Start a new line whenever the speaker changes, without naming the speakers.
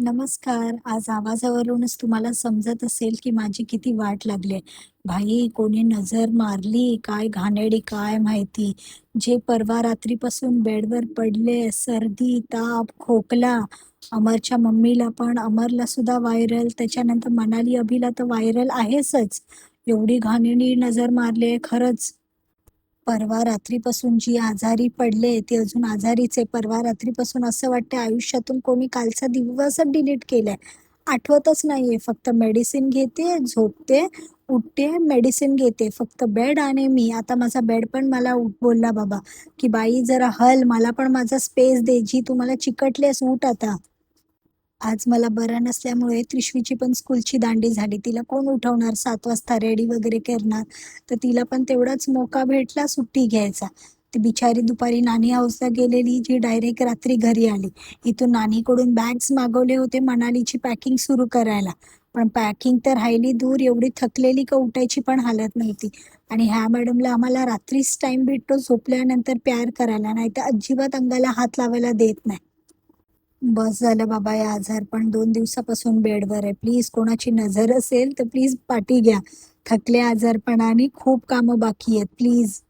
नमस्कार. आज आवाजावरूनच तुम्हाला समजत असेल, की माझी किती वाट लागली आहे. भाई, कोणी नजर मारली, काय घाणेरडी काय माहिती. जे परवा रात्रीपासून बेडवर पडले, सर्दी, ताप, खोकला. अमरच्या मम्मीला पण, अमरला सुद्धा व्हायरल, त्याच्यानंतर मनाली अभिला तर व्हायरल आहेचच. एवढी घाणेरडी नजर मारली आहे खरंच. परवा रात्रीपासून जी आजारी पडले, ती अजून आजारीच आहे. परवा रात्रीपासून असं वाटतंय आयुष्यातून कोणी कालचा दिवसच डिलीट केलाय. आठवतच नाहीये. फक्त मेडिसिन घेते, झोपते, उठते, मेडिसिन घेते. फक्त बेड आणि मी. आता माझा बेड पण मला उठ बोलला बाबा, की "बाई जरा हल, मला पण माझा स्पेस दे. जी तू मला चिकटलीस, उठ आता." आज मला बरं नसल्यामुळे त्रिशवीची पण स्कूलची दांडी झाली. तिला कोण उठवणार 7 वाजता रेडी वगैरे करणार. तर तिला पण तेवढाच मोका भेटला सुट्टी घ्यायचा. ती बिचारी दुपारी नानी हाऊसला गेलेली, जी डायरेक्ट रात्री घरी आली. इथून नानीकडून बॅग्स मागवले होते मनालीची पॅकिंग सुरू करायला. पण पॅकिंग तर राहिली दूर, एवढी थकलेली का उठायची पण हालत नव्हती. आणि ह्या मॅडमला आम्हाला रात्रीच टाईम भेटतो झोपल्यानंतर प्यार करायला, नाहीतर अजिबात अंगाला हात लावायला देत नाही. बस झालं बाबा, हे आजारपण 2 दिवसापासून बेडवर आहे. प्लीज कोणाची नजर असेल तर प्लीज पाठी घ्या. थकले आजारपणाने खूप कामं बाकी आहेत. प्लीज.